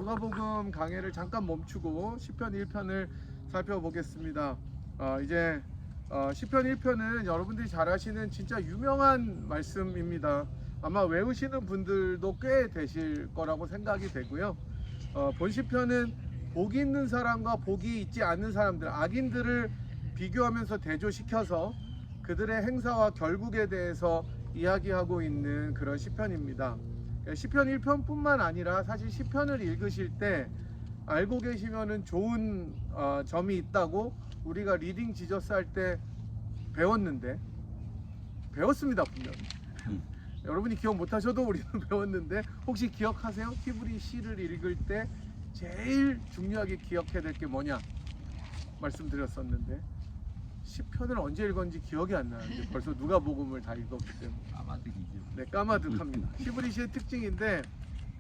누가복음 강해를 잠깐 멈추고 시편 1편을 살펴보겠습니다. 이제 시편 1편은 여러분들이 잘 아시는 진짜 유명한 말씀입니다. 아마 외우시는 분들도 꽤 되실 거라고 생각이 되고요. 본 시편은 복이 있는 사람과 복이 있지 않는 사람들, 악인들을 비교하면서 대조시켜서 그들의 행사와 결국에 대해서 이야기하고 있는 그런 시편입니다. 시편 1편뿐만 아니라 사실 시편을 읽으실 때 알고 계시면은 좋은 점이 있다고 우리가 리딩 지저스 할 때 배웠습니다 분명히. 여러분이 기억 못하셔도 우리는 배웠는데 혹시 기억하세요? 히브리 시를 읽을 때 제일 중요하게 기억해야 될 게 뭐냐 말씀드렸었는데 시편을 언제 읽었는지 기억이 안 나는데 벌써 누가복음을 다 읽었기 때문에 까마득이죠. 네, 까마득합니다. 히브리 시의 특징인데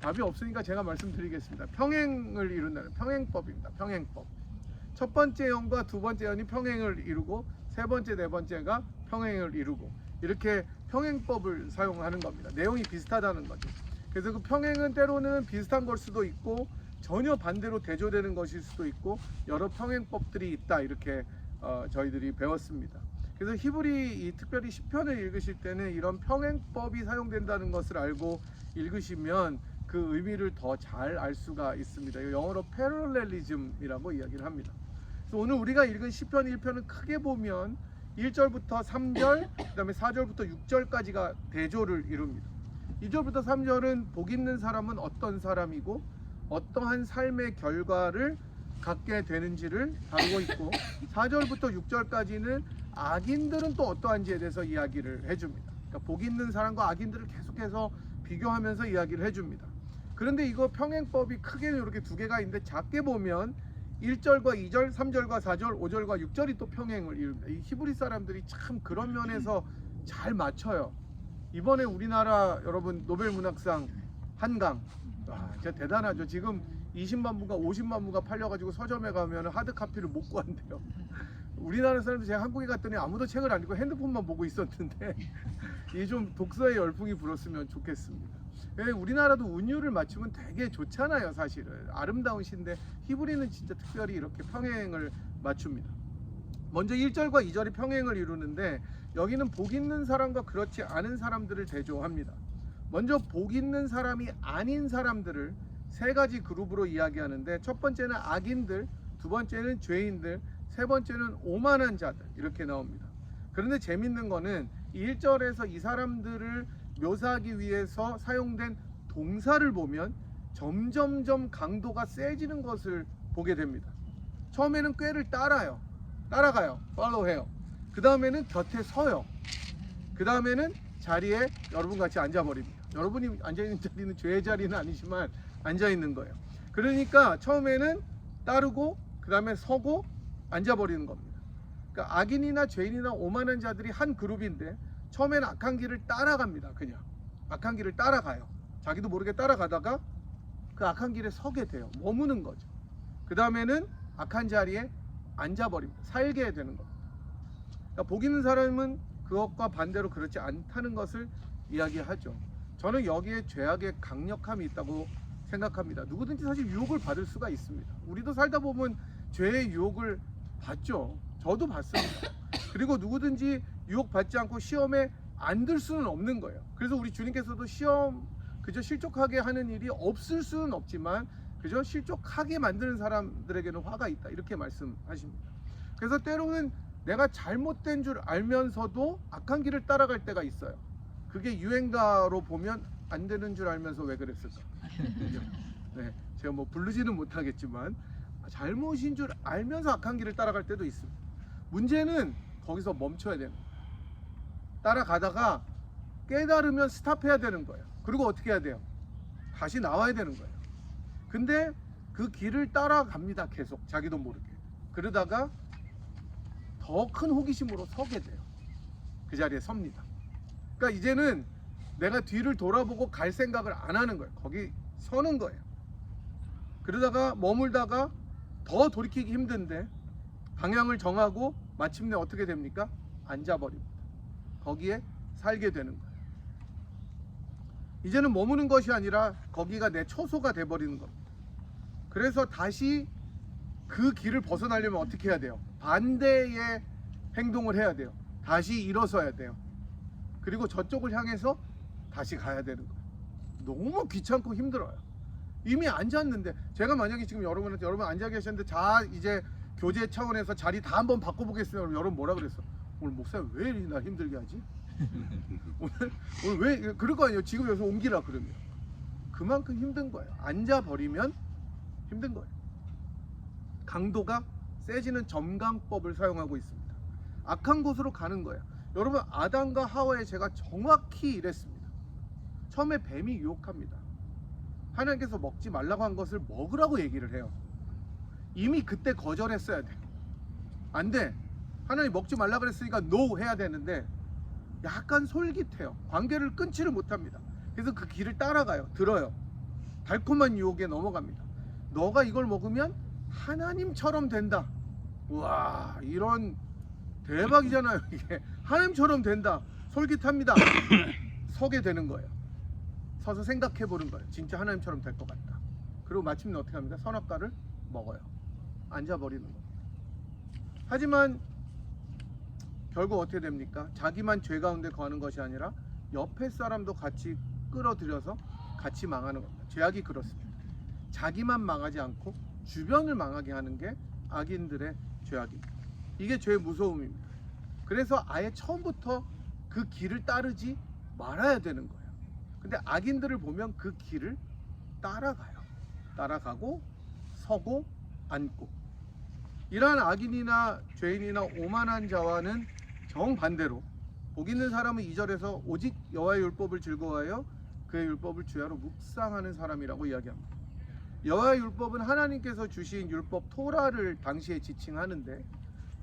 답이 없으니까 제가 말씀드리겠습니다. 평행을 이룬다는 평행법입니다. 평행법. 첫 번째 연과 두 번째 연이 평행을 이루고 세 번째, 네 번째가 평행을 이루고 이렇게 평행법을 사용하는 겁니다. 내용이 비슷하다는 거죠. 그래서 그 평행은 때로는 비슷한 걸 수도 있고 전혀 반대로 대조되는 것일 수도 있고 여러 평행법들이 있다 이렇게 저희들이 배웠습니다. 그래서 히브리 특별히 시편을 읽으실 때는 이런 평행법이 사용된다는 것을 알고 읽으시면 그 의미를 더 잘 알 수가 있습니다. 영어로 패럴렐리즘이라고 이야기를 합니다. 그래서 오늘 우리가 읽은 시편 1편은 크게 보면 1절부터 3절, 그 다음에 4절부터 6절까지가 대조를 이룹니다. 2절부터 3절은 복 있는 사람은 어떤 사람이고 어떠한 삶의 결과를 갖게 되는지를 다루고 있고 4절부터 6절까지는 악인들은 또 어떠한지에 대해서 이야기를 해줍니다. 그러니까 복 있는 사람과 악인들을 계속해서 비교하면서 이야기를 해줍니다. 그런데 이거 평행법이 크게는 이렇게 두 개가 있는데 작게 보면 1절과 2절, 3절과 4절, 5절과 6절이 또 평행을 이룹니다. 이 히브리 사람들이 참 그런 면에서 잘 맞춰요. 이번에 우리나라 여러분 노벨 문학상 한강 진짜 대단하죠. 지금 20만 부가 50만 부가 팔려가지고 서점에 가면 하드카피를 못 구한대요. 우리나라 사람들 제가 한국에 갔더니 아무도 책을 안 읽고 핸드폰만 보고 있었는데 이게 좀 독서의 열풍이 불었으면 좋겠습니다. 우리나라도 운율을 맞추면 되게 좋잖아요. 사실은 아름다운 시인데 히브리는 진짜 특별히 이렇게 평행을 맞춥니다. 먼저 1절과 2절이 평행을 이루는데 여기는 복 있는 사람과 그렇지 않은 사람들을 대조합니다. 먼저 복 있는 사람이 아닌 사람들을 세 가지 그룹으로 이야기하는데 첫 번째는 악인들, 두 번째는 죄인들, 세 번째는 오만한 자들 이렇게 나옵니다. 그런데 재밌는 거는 1절에서 이 사람들을 묘사하기 위해서 사용된 동사를 보면 점점점 강도가 세지는 것을 보게 됩니다. 처음에는 꾀를 따라가요. follow해요. 그 다음에는 곁에 서요. 그 다음에는 자리에 여러분 같이 앉아버립니다. 여러분이 앉아있는 자리는 죄의 자리는 아니지만 앉아있는 거예요. 그러니까 처음에는 따르고 그 다음에 서고 앉아버리는 겁니다. 그러니까 악인이나 죄인이나 오만한 자들이 한 그룹인데 처음에는 악한 길을 따라갑니다. 그냥 악한 길을 따라가요. 자기도 모르게 따라가다가 그 악한 길에 서게 돼요. 머무는 거죠. 그 다음에는 악한 자리에 앉아버립니다. 살게 되는 겁니다. 그러니까 복 있는 사람은 그것과 반대로 그렇지 않다는 것을 이야기하죠. 저는 여기에 죄악의 강력함이 있다고 생각합니다. 누구든지 사실 유혹을 받을 수가 있습니다. 우리도 살다 보면 죄의 유혹을 받죠. 저도 받습니다. 그리고 누구든지 유혹받지 않고 시험에 안 들 수는 없는 거예요. 그래서 우리 주님께서도 시험 그저 실족하게 하는 일이 없을 수는 없지만 그저 실족하게 만드는 사람들에게는 화가 있다 이렇게 말씀하십니다. 그래서 때로는 내가 잘못된 줄 알면서도 악한 길을 따라갈 때가 있어요. 그게 유행가로 보면 안 되는 줄 알면서 왜 그랬을까? 네, 제가 뭐 부르지는 못하겠지만 잘못인 줄 알면서 악한 길을 따라갈 때도 있습니다. 문제는 거기서 멈춰야 되는 거예요. 따라가다가 깨달으면 스탑해야 되는 거예요. 그리고 어떻게 해야 돼요? 다시 나와야 되는 거예요. 근데 그 길을 따라갑니다. 계속 자기도 모르게. 그러다가 더 큰 호기심으로 서게 돼요. 그 자리에 섭니다. 그러니까 이제는 내가 뒤를 돌아보고 갈 생각을 안 하는 거예요. 거기 서는 거예요. 그러다가 머물다가 더 돌이키기 힘든데 방향을 정하고 마침내 어떻게 됩니까? 앉아버립니다. 거기에 살게 되는 거예요. 이제는 머무는 것이 아니라 거기가 내 처소가 돼버리는 겁니다. 그래서 다시 그 길을 벗어나려면 어떻게 해야 돼요? 반대의 행동을 해야 돼요. 다시 일어서야 돼요. 그리고 저쪽을 향해서 다시 가야 되는 거예요. 너무 귀찮고 힘들어요. 이미 앉았는데, 제가 만약에 지금 여러분 앉아 계셨는데, 자 이제 교제 차원에서 자리 다 한번 바꿔보겠습니다. 그럼 여러분 뭐라 그랬어? 오늘 목사님 왜 나 힘들게 하지? 오늘 왜 그럴 거 아니에요? 지금 여기서 옮기라 그러면 그만큼 힘든 거예요. 앉아버리면 힘든 거예요. 강도가 세지는 점강법을 사용하고 있습니다. 악한 곳으로 가는 거예요. 여러분, 아담과 하와의 죄가 정확히 이랬습니다. 처음에 뱀이 유혹합니다. 하나님께서 먹지 말라고 한 것을 먹으라고 얘기를 해요. 이미 그때 거절했어야 돼. 안 돼. 하나님 먹지 말라 그랬으니까 NO 해야 되는데 약간 솔깃해요. 관계를 끊지를 못합니다. 그래서 그 길을 따라가요. 들어요. 달콤한 유혹에 넘어갑니다. 너가 이걸 먹으면 하나님처럼 된다. 우와, 이런 대박이잖아요. 이게 하나님처럼 된다. 솔깃합니다. 서게 되는 거예요. 서서 생각해 보는 거예요. 진짜 하나님처럼 될 것 같다. 그리고 마침내 어떻게 합니까? 선악과를 먹어요. 앉아버리는 겁니다. 하지만 결국 어떻게 됩니까? 자기만 죄 가운데 거하는 것이 아니라 옆에 사람도 같이 끌어들여서 같이 망하는 겁니다. 죄악이 그렇습니다. 자기만 망하지 않고 주변을 망하게 하는 게 악인들의 죄악입니다. 이게 죄의 무서움입니다. 그래서 아예 처음부터 그 길을 따르지 말아야 되는 거예요. 근데 악인들을 보면 그 길을 따라가요. 따라가고 서고 앉고. 이러한 악인이나 죄인이나 오만한 자와는 정반대로 복 있는 사람은 2절에서 오직 여호와의 율법을 즐거워하여 그의 율법을 주야로 묵상하는 사람이라고 이야기합니다. 여호와의 율법은 하나님께서 주신 율법 토라를 당시에 지칭하는데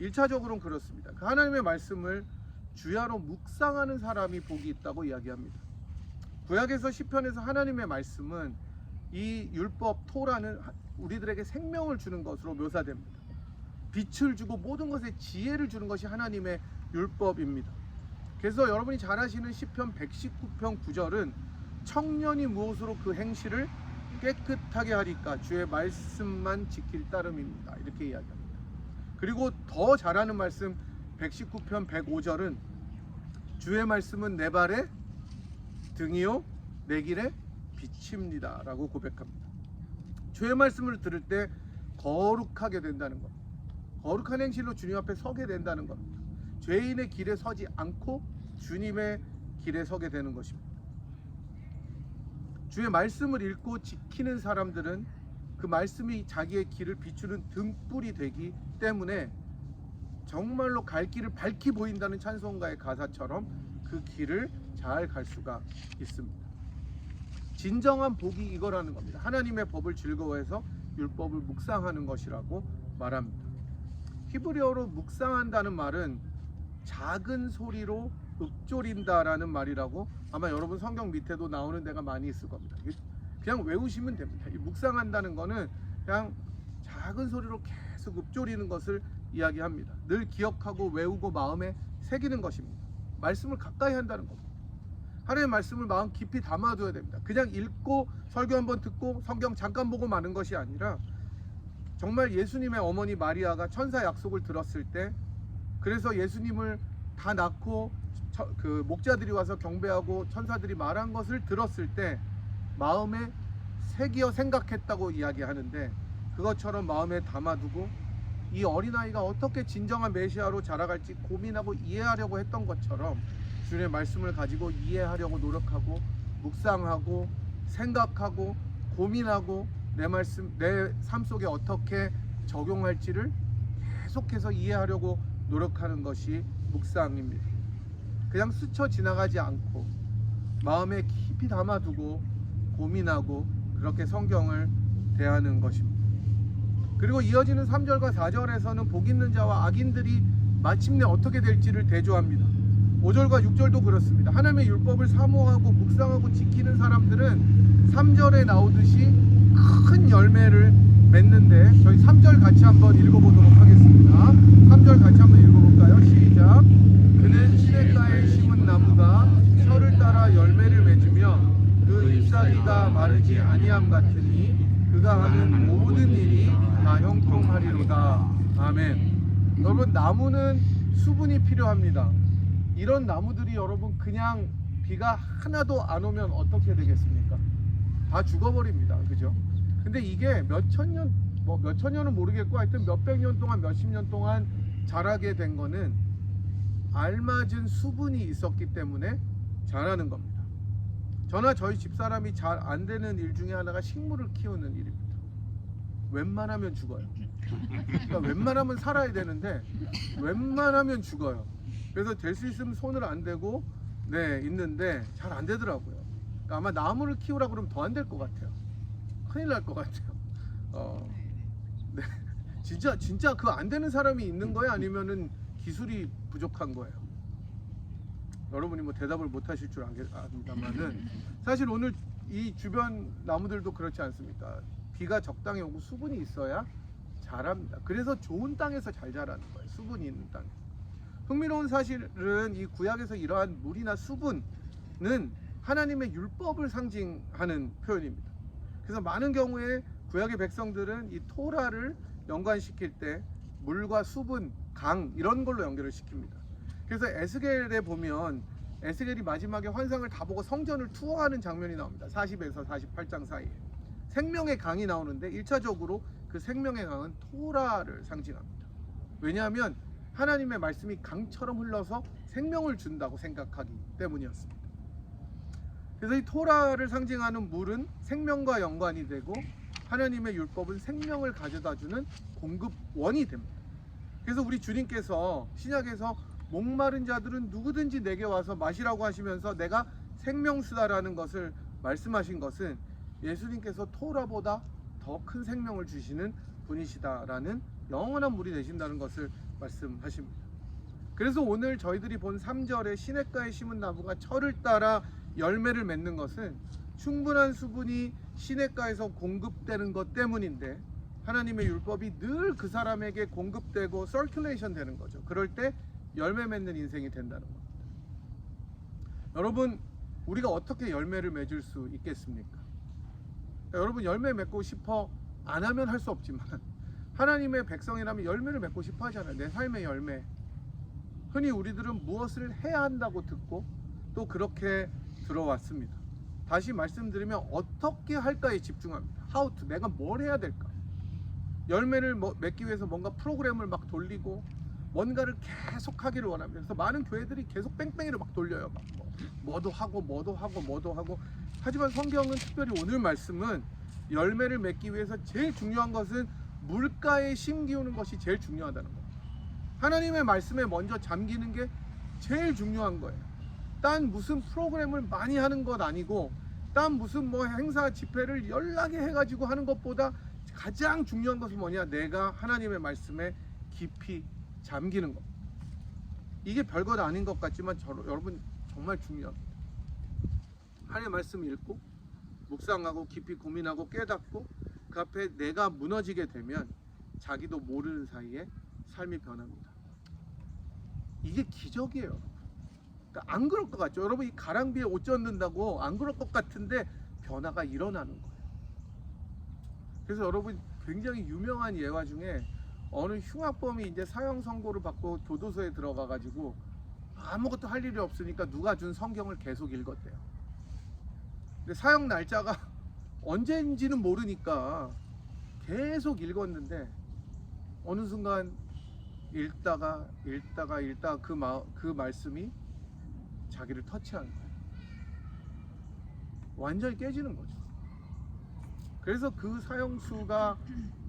1차적으로는 그렇습니다. 그 하나님의 말씀을 주야로 묵상하는 사람이 복이 있다고 이야기합니다. 구약에서 시편에서 하나님의 말씀은 이 율법 토라는 우리들에게 생명을 주는 것으로 묘사됩니다. 빛을 주고 모든 것에 지혜를 주는 것이 하나님의 율법입니다. 그래서 여러분이 잘 아시는 시편 119편 9절은 청년이 무엇으로 그 행실을 깨끗하게 하리까 주의 말씀만 지킬 따름입니다. 이렇게 이야기합니다. 그리고 더 잘하는 말씀 119편 105절은 주의 말씀은 내 발의 등이요 내 길의 빛입니다 라고 고백합니다. 주의 말씀을 들을 때 거룩하게 된다는 것, 거룩한 행실로 주님 앞에 서게 된다는 겁니다. 죄인의 길에 서지 않고 주님의 길에 서게 되는 것입니다. 주의 말씀을 읽고 지키는 사람들은 그 말씀이 자기의 길을 비추는 등불이 되기 때문에 정말로 갈 길을 밝히 보인다는 찬송가의 가사처럼 그 길을 잘 갈 수가 있습니다. 진정한 복이 이거라는 겁니다. 하나님의 법을 즐거워해서 율법을 묵상하는 것이라고 말합니다. 히브리어로 묵상한다는 말은 작은 소리로 읊조린다라는 말이라고 아마 여러분 성경 밑에도 나오는 데가 많이 있을 겁니다. 그냥 외우시면 됩니다. 이 묵상한다는 거는 그냥 작은 소리로 계속 읊조리는 것을 이야기합니다. 늘 기억하고 외우고 마음에 새기는 것입니다. 말씀을 가까이 한다는 겁니다. 하나님의 말씀을 마음 깊이 담아둬야 됩니다. 그냥 읽고 설교 한번 듣고 성경 잠깐 보고 마는 것이 아니라 정말 예수님의 어머니 마리아가 천사 약속을 들었을 때, 그래서 예수님을 다 낳고 그 목자들이 와서 경배하고 천사들이 말한 것을 들었을 때 마음에 새기어 생각했다고 이야기하는데, 그것처럼 마음에 담아두고 이 어린아이가 어떻게 진정한 메시아로 자라갈지 고민하고 이해하려고 했던 것처럼 주님의 말씀을 가지고 이해하려고 노력하고 묵상하고 생각하고 고민하고 내 말씀, 내 삶 속에 어떻게 적용할지를 계속해서 이해하려고 노력하는 것이 묵상입니다. 그냥 스쳐 지나가지 않고 마음에 깊이 담아두고 고민하고 그렇게 성경을 대하는 것입니다. 그리고 이어지는 3절과 4절에서는 복 있는 자와 악인들이 마침내 어떻게 될지를 대조합니다. 5절과 6절도 그렇습니다. 하나님의 율법을 사모하고 묵상하고 지키는 사람들은 3절에 나오듯이 큰 열매를 맺는데, 저희 3절 같이 한번 읽어보도록 하겠습니다. 3절 같이 한번 읽어볼까요? 시작. 그는 시냇가에 심은 나무가 철을 따라 열매를 맺으며 그 잎사귀가 마르지 아니함 같으니 그가 하는 모든 다 형통하리로다. 아멘. 여러분, 나무는 수분이 필요합니다. 이런 나무들이 여러분 그냥 비가 하나도 안 오면 어떻게 되겠습니까? 다 죽어버립니다. 그죠? 근데 이게 몇천 년, 뭐 몇천 년은 모르겠고 하여튼 몇백 년 동안, 몇십 년 동안 자라게 된 거는 알맞은 수분이 있었기 때문에 자라는 겁니다. 저나 저희 집사람이 잘 안 되는 일 중에 하나가 식물을 키우는 일입니다. 웬만하면 죽어요. 그러니까 웬만하면 살아야 되는데 웬만하면 죽어요. 그래서 될 수 있으면 손을 안 대고 있는데 잘 안 되더라고요. 그러니까 아마 나무를 키우라 그러면 더 안 될 것 같아요. 큰일 날 것 같아요. 네. 진짜 그 안 되는 사람이 있는 거예요? 아니면은 기술이 부족한 거예요? 여러분이 뭐 대답을 못 하실 줄 압니다만은 사실 오늘 이 주변 나무들도 그렇지 않습니까? 비가 적당히 오고 수분이 있어야 자랍니다. 그래서 좋은 땅에서 잘 자라는 거예요. 수분이 있는 땅에. 흥미로운 사실은 이 구약에서 이러한 물이나 수분은 하나님의 율법을 상징하는 표현입니다. 그래서 많은 경우에 구약의 백성들은 이 토라를 연관시킬 때 물과 수분, 강 이런 걸로 연결을 시킵니다. 그래서 에스겔에 보면 에스겔이 마지막에 환상을 다 보고 성전을 투어하는 장면이 나옵니다. 40에서 48장 사이에 생명의 강이 나오는데 1차적으로 그 생명의 강은 토라를 상징합니다. 왜냐하면 하나님의 말씀이 강처럼 흘러서 생명을 준다고 생각하기 때문이었습니다. 그래서 이 토라를 상징하는 물은 생명과 연관이 되고 하나님의 율법은 생명을 가져다주는 공급원이 됩니다. 그래서 우리 주님께서 신약에서 목마른 자들은 누구든지 내게 와서 마시라고 하시면서 내가 생명수다라는 것을 말씀하신 것은 예수님께서 토라보다 더 큰 생명을 주시는 분이시다라는 영원한 물이 되신다는 것을 말씀하십니다. 그래서 오늘 저희들이 본 3절에 시냇가에 심은 나무가 철을 따라 열매를 맺는 것은 충분한 수분이 시냇가에서 공급되는 것 때문인데 하나님의 율법이 늘 그 사람에게 공급되고 서큘레이션 되는 거죠. 그럴 때 열매 맺는 인생이 된다는 겁니다. 여러분, 우리가 어떻게 열매를 맺을 수 있겠습니까? 여러분, 열매 맺고 싶어 안 하면 할 수 없지만 하나님의 백성이라면 열매를 맺고 싶어 하잖아요. 내 삶의 열매. 흔히 우리들은 무엇을 해야 한다고 듣고 또 그렇게 들어왔습니다. 다시 말씀드리면 어떻게 할까에 집중합니다. How to, 내가 뭘 해야 될까? 열매를 맺기 위해서 뭔가 프로그램을 막 돌리고 뭔가를 계속 하기를 원합니다. 그래서 많은 교회들이 계속 뺑뺑이를 막 돌려요. 막 뭐도 하고. 하지만 성경은 특별히 오늘 말씀은 열매를 맺기 위해서 제일 중요한 것은 물가에 심기우는 것이 제일 중요하다는 거예요. 하나님의 말씀에 먼저 잠기는 게 제일 중요한 거예요. 딴 무슨 프로그램을 많이 하는 것 아니고 딴 무슨 뭐 행사 집회를 연락해 해가지고 하는 것보다 가장 중요한 것은 뭐냐? 내가 하나님의 말씀에 깊이 잠기는 것. 이게 별것 아닌 것 같지만 여러분 정말 중요합니다. 하나님의 말씀을 읽고 묵상하고 깊이 고민하고 깨닫고 그 앞에 내가 무너지게 되면 자기도 모르는 사이에 삶이 변합니다. 이게 기적이에요. 그러니까 안 그럴 것 같죠? 여러분, 이 가랑비에 옷 젖는다고 안 그럴 것 같은데 변화가 일어나는 거예요. 그래서 여러분, 굉장히 유명한 예화 중에 어느 흉악범이 이제 사형 선고를 받고 교도소에 들어가 가지고 아무것도 할 일이 없으니까 누가 준 성경을 계속 읽었대요. 근데 사형 날짜가 언제인지는 모르니까 계속 읽었는데 어느 순간 읽다가 그 말씀이 자기를 터치하는 거예요. 완전히 깨지는 거죠. 그래서 그 사형수가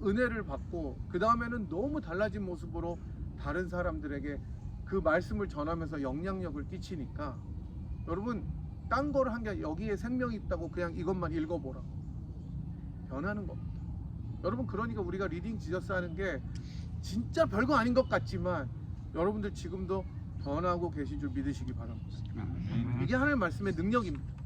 은혜를 받고 그 다음에는 너무 달라진 모습으로 다른 사람들에게 그 말씀을 전하면서 영향력을 끼치니까 여러분, 딴 거를 한 게 아니라 여기에 생명이 있다고 그냥 이것만 읽어보라. 변하는 겁니다. 여러분, 그러니까 우리가 리딩 지저스 하는 게 진짜 별거 아닌 것 같지만 여러분들 지금도 변하고 계신 줄 믿으시기 바랍니다. 이게 하나님의 말씀의 능력입니다.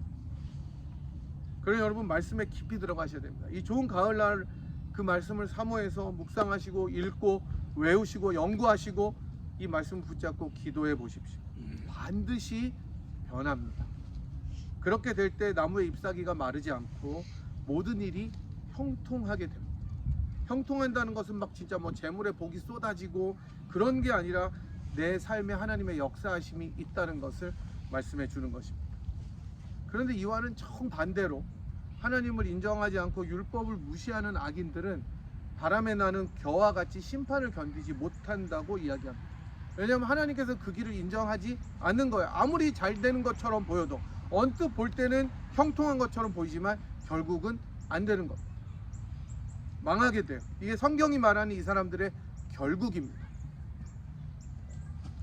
그래서 여러분, 말씀에 깊이 들어가셔야 됩니다. 이 좋은 가을날 그 말씀을 사모해서 묵상하시고 읽고 외우시고 연구하시고 이 말씀을 붙잡고 기도해 보십시오. 반드시 변합니다. 그렇게 될 때 나무의 잎사귀가 마르지 않고 모든 일이 형통하게 됩니다. 형통한다는 것은 막 진짜 뭐 재물의 복이 쏟아지고 그런 게 아니라 내 삶에 하나님의 역사하심이 있다는 것을 말씀해 주는 것입니다. 그런데 이와는 정반대로 하나님을 인정하지 않고 율법을 무시하는 악인들은 바람에 나는 겨와 같이 심판을 견디지 못한다고 이야기합니다. 왜냐하면 하나님께서 그 길을 인정하지 않는 거예요. 아무리 잘 되는 것처럼 보여도 언뜻 볼 때는 형통한 것처럼 보이지만 결국은 안 되는 겁니다. 망하게 돼요. 이게 성경이 말하는 이 사람들의 결국입니다.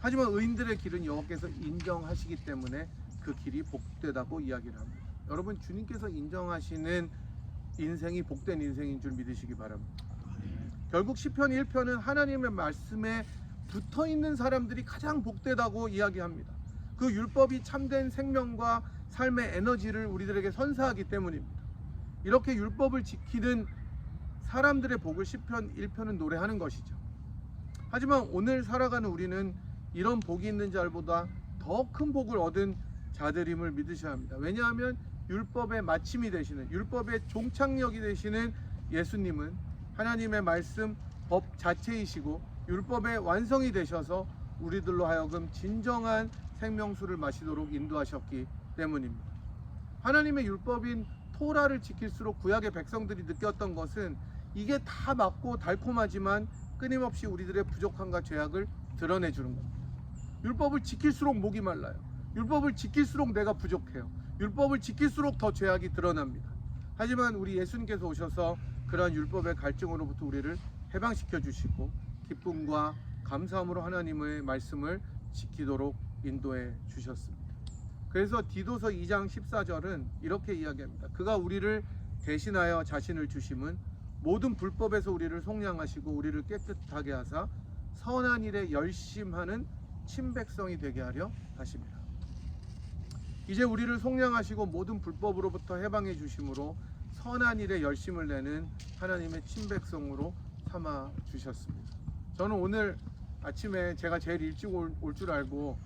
하지만 의인들의 길은 여호와께서 인정하시기 때문에 그 길이 복되다고 이야기를 합니다. 여러분, 주님께서 인정하시는 인생이 복된 인생인 줄 믿으시기 바랍니다. 결국 시편 1편은 하나님의 말씀에 붙어있는 사람들이 가장 복되다고 이야기합니다. 그 율법이 참된 생명과 삶의 에너지를 우리들에게 선사하기 때문입니다. 이렇게 율법을 지키는 사람들의 복을 시편 1편은 노래하는 것이죠. 하지만 오늘 살아가는 우리는 이런 복이 있는 자들보다 더 큰 복을 얻은 자들임을 믿으셔야 합니다. 왜냐하면 율법의 마침이 되시는, 율법의 종착역이 되시는 예수님은 하나님의 말씀, 법 자체이시고 율법의 완성이 되셔서 우리들로 하여금 진정한 생명수를 마시도록 인도하셨기 때문입니다. 하나님의 율법인 토라를 지킬수록 구약의 백성들이 느꼈던 것은 이게 다 맞고 달콤하지만 끊임없이 우리들의 부족함과 죄악을 드러내주는 겁니다. 율법을 지킬수록 목이 말라요. 율법을 지킬수록 내가 부족해요. 율법을 지킬수록 더 죄악이 드러납니다. 하지만 우리 예수님께서 오셔서 그러한 율법의 갈증으로부터 우리를 해방시켜 주시고 기쁨과 감사함으로 하나님의 말씀을 지키도록 인도해 주셨습니다. 그래서 디도서 2장 14절은 이렇게 이야기합니다. 그가 우리를 대신하여 자신을 주심은 모든 불법에서 우리를 속량하시고 우리를 깨끗하게 하사 선한 일에 열심하는 친백성이 되게 하려 하십니다. 이제 우리를 속량하시고 모든 불법으로부터 해방해 주심으로 선한 일에 열심을 내는 하나님의 친백성으로 삼아 주셨습니다. 저는 오늘 아침에 제가 제일 일찍 올 줄 알고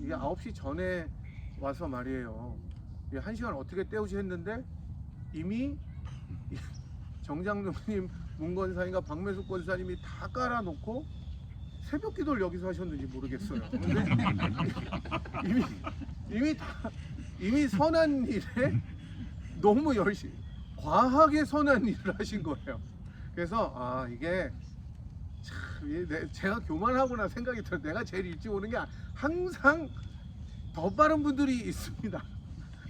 이게 9시 전에 와서 말이에요. 1시간 어떻게 때우지 했는데 이미 정장로님, 문건사님과 박매숙 권사님이 다 깔아놓고 새벽 기도를 여기서 하셨는지 모르겠어요. 근데 이미 선한 일에 너무 열심히 과하게 선한 일을 하신 거예요. 그래서 이게 참 제가 교만하구나 생각이 들어요. 내가 제일 일찍 오는 게 항상 더 빠른 분들이 있습니다.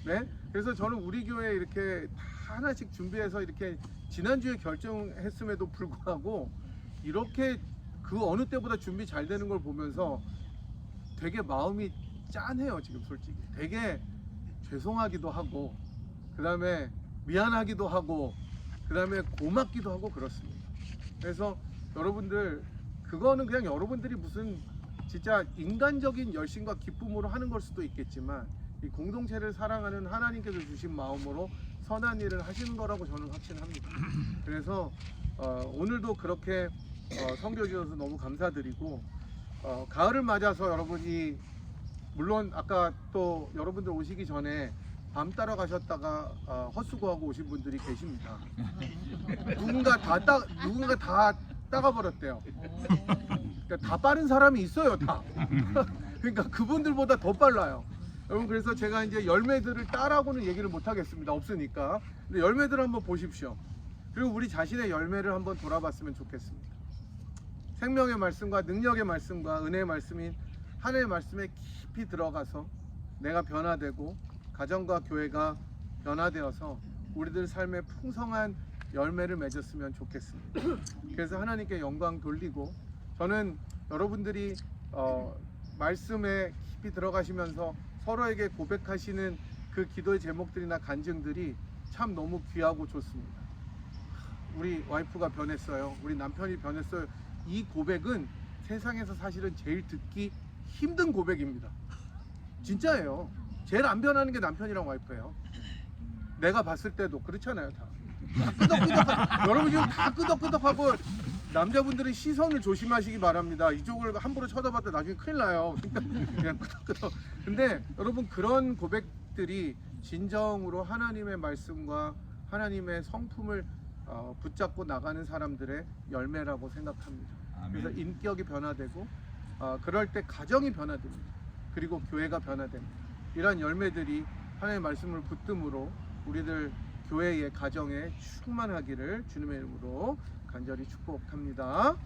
네? 그래서 저는 우리 교회 이렇게 다 하나씩 준비해서 이렇게 지난주에 결정했음에도 불구하고 이렇게 그 어느 때보다 준비 잘 되는 걸 보면서 되게 마음이 짠해요. 지금 솔직히 되게 죄송하기도 하고 그 다음에 미안하기도 하고 그 다음에 고맙기도 하고 그렇습니다. 그래서 여러분들 그거는 그냥 여러분들이 무슨 진짜 인간적인 열심과 기쁨으로 하는 걸 수도 있겠지만 이 공동체를 사랑하는 하나님께서 주신 마음으로 선한 일을 하시는 거라고 저는 확신합니다. 그래서 오늘도 그렇게 섬겨주셔서 너무 감사드리고 가을을 맞아서 여러분이 물론 아까 또 여러분들 오시기 전에 밤 따라 가셨다가 헛수고하고 오신 분들이 계십니다. 누군가 다 따가버렸대요. 그러니까 다 빠른 사람이 있어요, 다. 그러니까 그분들보다 더 빨라요. 여러분, 그래서 제가 이제 열매들을 따라고는 얘기를 못 하겠습니다. 없으니까. 근데 열매들 한번 보십시오. 그리고 우리 자신의 열매를 한번 돌아봤으면 좋겠습니다. 생명의 말씀과 능력의 말씀과 은혜의 말씀인 하나님의 말씀에 깊이 들어가서 내가 변화되고 가정과 교회가 변화되어서 우리들 삶에 풍성한 열매를 맺었으면 좋겠습니다. 그래서 하나님께 영광 돌리고 저는 여러분들이 말씀에 깊이 들어가시면서 서로에게 고백하시는 그 기도의 제목들이나 간증들이 참 너무 귀하고 좋습니다. 우리 와이프가 변했어요. 우리 남편이 변했어요. 이 고백은 세상에서 사실은 제일 듣기 힘든 고백입니다. 진짜예요. 제일 안 변하는 게 남편이랑 와이프예요. 내가 봤을 때도 그렇잖아요. 다 끄덕끄덕. 여러분 지금 다 끄덕끄덕하고 남자분들은 시선을 조심하시기 바랍니다. 이쪽을 함부로 쳐다봤다 나중에 큰일 나요. 그러니까 그냥 끄덕끄덕. 근데 여러분 그런 고백들이 진정으로 하나님의 말씀과 하나님의 성품을 붙잡고 나가는 사람들의 열매라고 생각합니다. 아멘. 그래서 인격이 변화되고 그럴 때 가정이 변화됩니다. 그리고 교회가 변화됩니다. 이러한 열매들이 하나님의 말씀을 붙듦으로 우리들 교회의 가정에 충만하기를 주님의 이름으로 간절히 축복합니다.